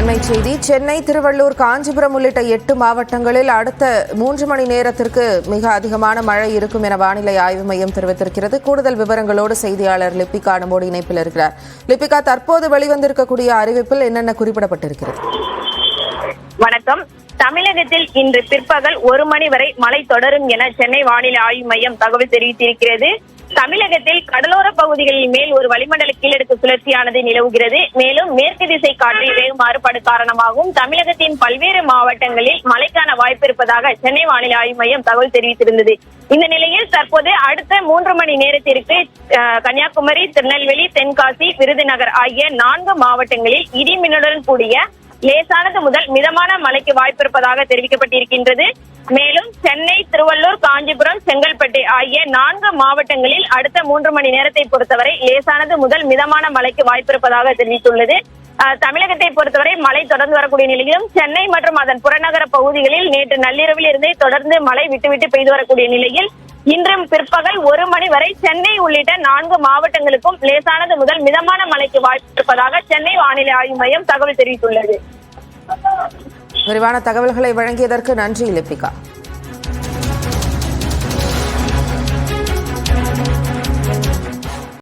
அண்மை செய்தி. சென்னை, திருவள்ளூர், காஞ்சிபுரம் உள்ளிட்ட 8 மாவட்டங்களில் அடுத்த 3 மணி நேரத்திற்கு மிக அதிகமான மழை இருக்கும் என வானிலை ஆய்வு மையம் தெரிவித்திருக்கிறது. கூடுதல் விவரங்களோடு செய்தியாளர் லிபிகா நம்மோடு இணைப்பில் இருக்கிறார். லிபிகா, தற்போது வெளிவந்திருக்கக்கூடிய அறிவிப்பில் என்னென்ன குறிப்பிடப்பட்டிருக்கிறது? வணக்கம். தமிழகத்தில் இன்று பிற்பகல் 1 மணி வரை மழை தொடரும் என சென்னை வானிலை ஆய்வு மையம் தகவல் தெரிவித்திருக்கிறது. தமிழகத்தில் கடலோர பகுதிகளில் மேல் ஒரு வளிமண்டல கீழடுக்கு சுழற்சியானது நிலவுகிறது. மேலும் மேற்கு திசை காற்றில் வேக மாறுபாடு காரணமாகவும் தமிழகத்தின் பல்வேறு மாவட்டங்களில் மழைக்கான வாய்ப்பு இருப்பதாக சென்னை வானிலை ஆய்வு மையம் தகவல் தெரிவித்திருந்தது. இந்த நிலையில் தற்போது அடுத்த 3 மணி நேரத்திற்கு கன்னியாகுமரி, திருநெல்வேலி, தென்காசி, விருதுநகர் ஆகிய 4 மாவட்டங்களில் இடி மின்னலுடன் கூடிய லேசானது முதல் மிதமான மழைக்கு வாய்ப்பு இருப்பதாக தெரிவிக்கப்பட்டிருக்கின்றது. மேலும் சென்னை, திருவள்ளூர், காஞ்சிபுரம், செங்கல்பட்டு ஆகிய 4 மாவட்டங்களில் அடுத்த 3 மணி நேரத்தை பொறுத்தவரை லேசானது முதல் மிதமான மழைக்கு வாய்ப்பு இருப்பதாக தெரிவித்துள்ளது. தமிழகத்தை பொறுத்தவரை மழை தொடர்ந்து வரக்கூடிய நிலையிலும் சென்னை மற்றும் அதன் புறநகர பகுதிகளில் நேற்று நள்ளிரவில் இருந்தே தொடர்ந்து மழை விட்டுவிட்டு பெய்து வரக்கூடிய நிலையில் இன்றும் பிற்பகல் 1 மணி வரை சென்னை உள்ளிட்ட 4 மாவட்டங்களுக்கும் லேசானது முதல் மிதமான மழைக்கு வாய்ப்பு இருப்பதாக சென்னை வானிலை ஆய்வு மையம் தகவல் தெரிவித்துள்ளது. விரிவான தகவல்களை வழங்கியதற்கு நன்றி லிபிகா.